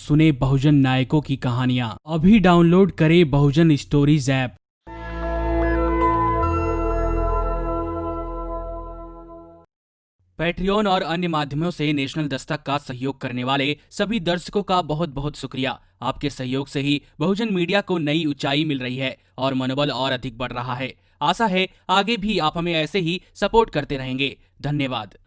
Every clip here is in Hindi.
सुने बहुजन नायकों की कहानियां। अभी डाउनलोड करें बहुजन स्टोरीज ऐप। पैट्रियन और अन्य माध्यमों से नेशनल दस्तक का सहयोग करने वाले सभी दर्शकों का बहुत बहुत शुक्रिया। आपके सहयोग से ही बहुजन मीडिया को नई ऊंचाई मिल रही है और मनोबल और अधिक बढ़ रहा है। आशा है आगे भी आप हमें ऐसे ही सपोर्ट करते रहेंगे। धन्यवाद।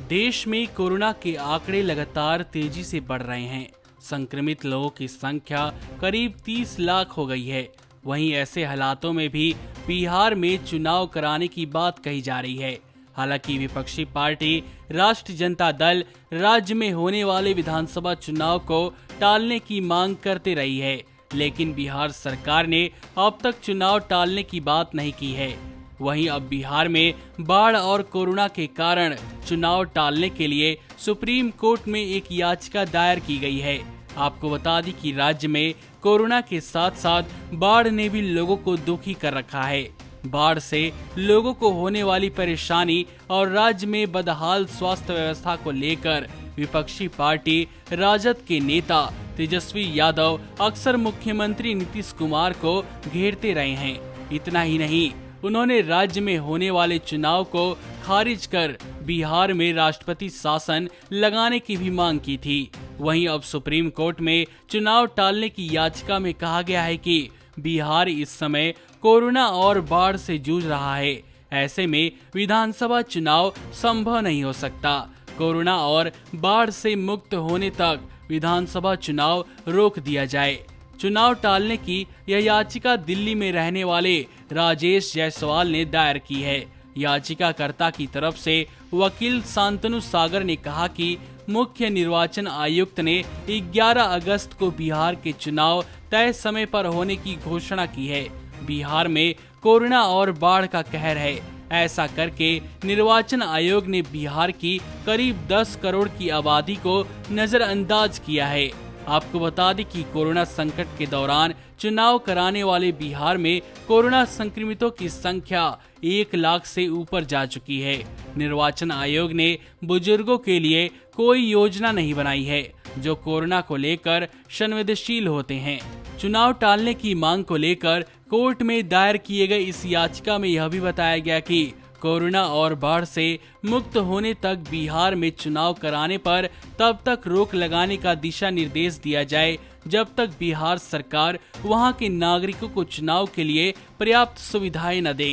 देश में कोरोना के आंकड़े लगातार तेजी से बढ़ रहे हैं। संक्रमित लोगों की संख्या करीब 30 लाख हो गई है। वहीं ऐसे हालातों में भी बिहार में चुनाव कराने की बात कही जा रही है। हालांकि विपक्षी पार्टी राष्ट्रीय जनता दल राज्य में होने वाले विधानसभा चुनाव को टालने की मांग करते रही है, लेकिन बिहार सरकार ने अब तक चुनाव टालने की बात नहीं की है। वहीं अब बिहार में बाढ़ और कोरोना के कारण चुनाव टालने के लिए सुप्रीम कोर्ट में एक याचिका दायर की गई है। आपको बता दें कि राज्य में कोरोना के साथ साथ बाढ़ ने भी लोगों को दुखी कर रखा है। बाढ़ से लोगों को होने वाली परेशानी और राज्य में बदहाल स्वास्थ्य व्यवस्था को लेकर विपक्षी पार्टी राजद के नेता तेजस्वी यादव अक्सर मुख्यमंत्री नीतीश कुमार को घेरते रहे हैं। इतना ही नहीं, उन्होंने राज्य में होने वाले चुनाव को खारिज कर बिहार में राष्ट्रपति शासन लगाने की भी मांग की थी। वहीं अब सुप्रीम कोर्ट में चुनाव टालने की याचिका में कहा गया है कि बिहार इस समय कोरोना और बाढ़ से जूझ रहा है। ऐसे में विधानसभा चुनाव संभव नहीं हो सकता। कोरोना और बाढ़ से मुक्त होने तक विधानसभा चुनाव रोक दिया जाए। चुनाव टालने की यह याचिका दिल्ली में रहने वाले राजेश जायसवाल ने दायर की है। याचिकाकर्ता की तरफ से वकील शांतनु सागर ने कहा कि मुख्य निर्वाचन आयुक्त ने 11 अगस्त को बिहार के चुनाव तय समय पर होने की घोषणा की है। बिहार में कोरोना और बाढ़ का कहर है। ऐसा करके निर्वाचन आयोग ने बिहार की करीब 10 करोड़ की आबादी को नजरअंदाज किया है। आपको बता दें कि कोरोना संकट के दौरान चुनाव कराने वाले बिहार में कोरोना संक्रमितों की संख्या 1 लाख से ऊपर जा चुकी है। निर्वाचन आयोग ने बुजुर्गों के लिए कोई योजना नहीं बनाई है जो कोरोना को लेकर संवेदनशील होते हैं। चुनाव टालने की मांग को लेकर कोर्ट में दायर किए गए इस याचिका में यह भी बताया गया कि कोरोना और बाढ़ से मुक्त होने तक बिहार में चुनाव कराने पर तब तक रोक लगाने का दिशा निर्देश दिया जाए जब तक बिहार सरकार वहां के नागरिकों को चुनाव के लिए पर्याप्त सुविधाएं न दे।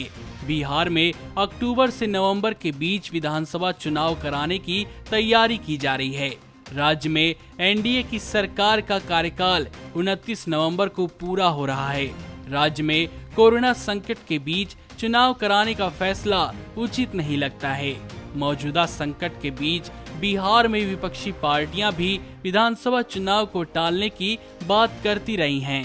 बिहार में अक्टूबर से नवंबर के बीच विधानसभा चुनाव कराने की तैयारी की जा रही है। राज्य में एनडीए की सरकार का कार्यकाल 29 नवंबर को पूरा हो रहा है। राज्य में कोरोना संकट के बीच चुनाव कराने का फैसला उचित नहीं लगता है। मौजूदा संकट के बीच बिहार में विपक्षी पार्टियां भी विधानसभा चुनाव को टालने की बात करती रही हैं।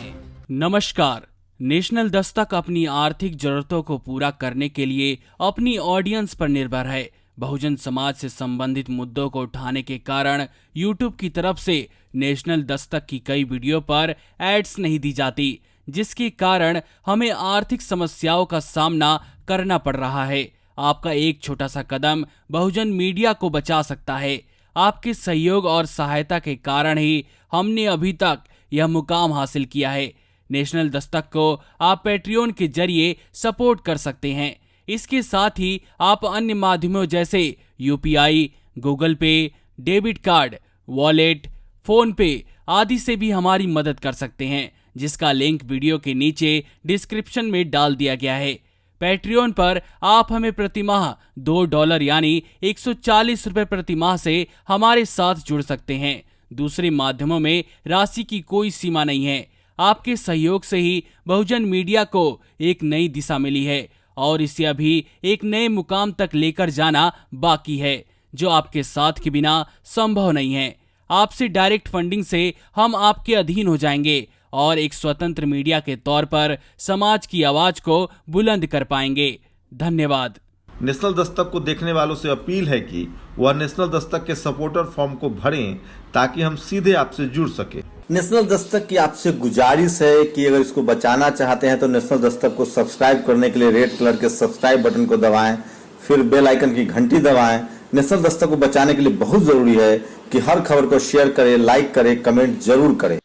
नमस्कार। नेशनल दस्तक अपनी आर्थिक जरूरतों को पूरा करने के लिए अपनी ऑडियंस पर निर्भर है। बहुजन समाज से संबंधित मुद्दों को उठाने के कारण यूट्यूब की तरफ से नेशनल दस्तक की कई वीडियो पर एड्स नहीं दी जाती, जिसके कारण हमें आर्थिक समस्याओं का सामना करना पड़ रहा है। आपका एक छोटा सा कदम बहुजन मीडिया को बचा सकता है। आपके सहयोग और सहायता के कारण ही हमने अभी तक यह मुकाम हासिल किया है। नेशनल दस्तक को आप पैट्रियन के जरिए सपोर्ट कर सकते हैं। इसके साथ ही आप अन्य माध्यमों जैसे यूपीआई, गूगल पे, डेबिट कार्ड, वॉलेट, फोन पे आदि से भी हमारी मदद कर सकते हैं, जिसका लिंक वीडियो के नीचे डिस्क्रिप्शन में डाल दिया गया है। पैट्रियन पर आप हमें प्रतिमाह $2 यानी 140 रुपए प्रतिमाह से हमारे साथ जुड़ सकते हैं। दूसरे माध्यमों में राशि की कोई सीमा नहीं है। आपके सहयोग से ही बहुजन मीडिया को एक नई दिशा मिली है और इसे अभी एक नए मुकाम तक लेकर जाना बाकी है, जो आपके साथ के बिना संभव नहीं है। आपसे डायरेक्ट फंडिंग से हम आपके अधीन हो जाएंगे और एक स्वतंत्र मीडिया के तौर पर समाज की आवाज को बुलंद कर पाएंगे। धन्यवाद। नेशनल दस्तक को देखने वालों से अपील है कि वह नेशनल दस्तक के सपोर्टर फॉर्म को भरें ताकि हम सीधे आपसे जुड़ सके। नेशनल दस्तक की आपसे गुजारिश है कि अगर इसको बचाना चाहते हैं तो नेशनल दस्तक को सब्सक्राइब करने के लिए रेड कलर के सब्सक्राइब बटन को दबाएं, फिर बेल आइकन की घंटी दबाएं नेशनल दस्तक को बचाने के लिए बहुत जरूरी है कि हर खबर को शेयर करें, लाइक करें, कमेंट जरूर करें।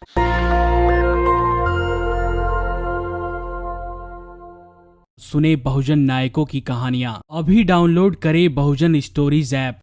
सुने बहुजन नायकों की कहानियां। अभी डाउनलोड करें बहुजन स्टोरीज ऐप।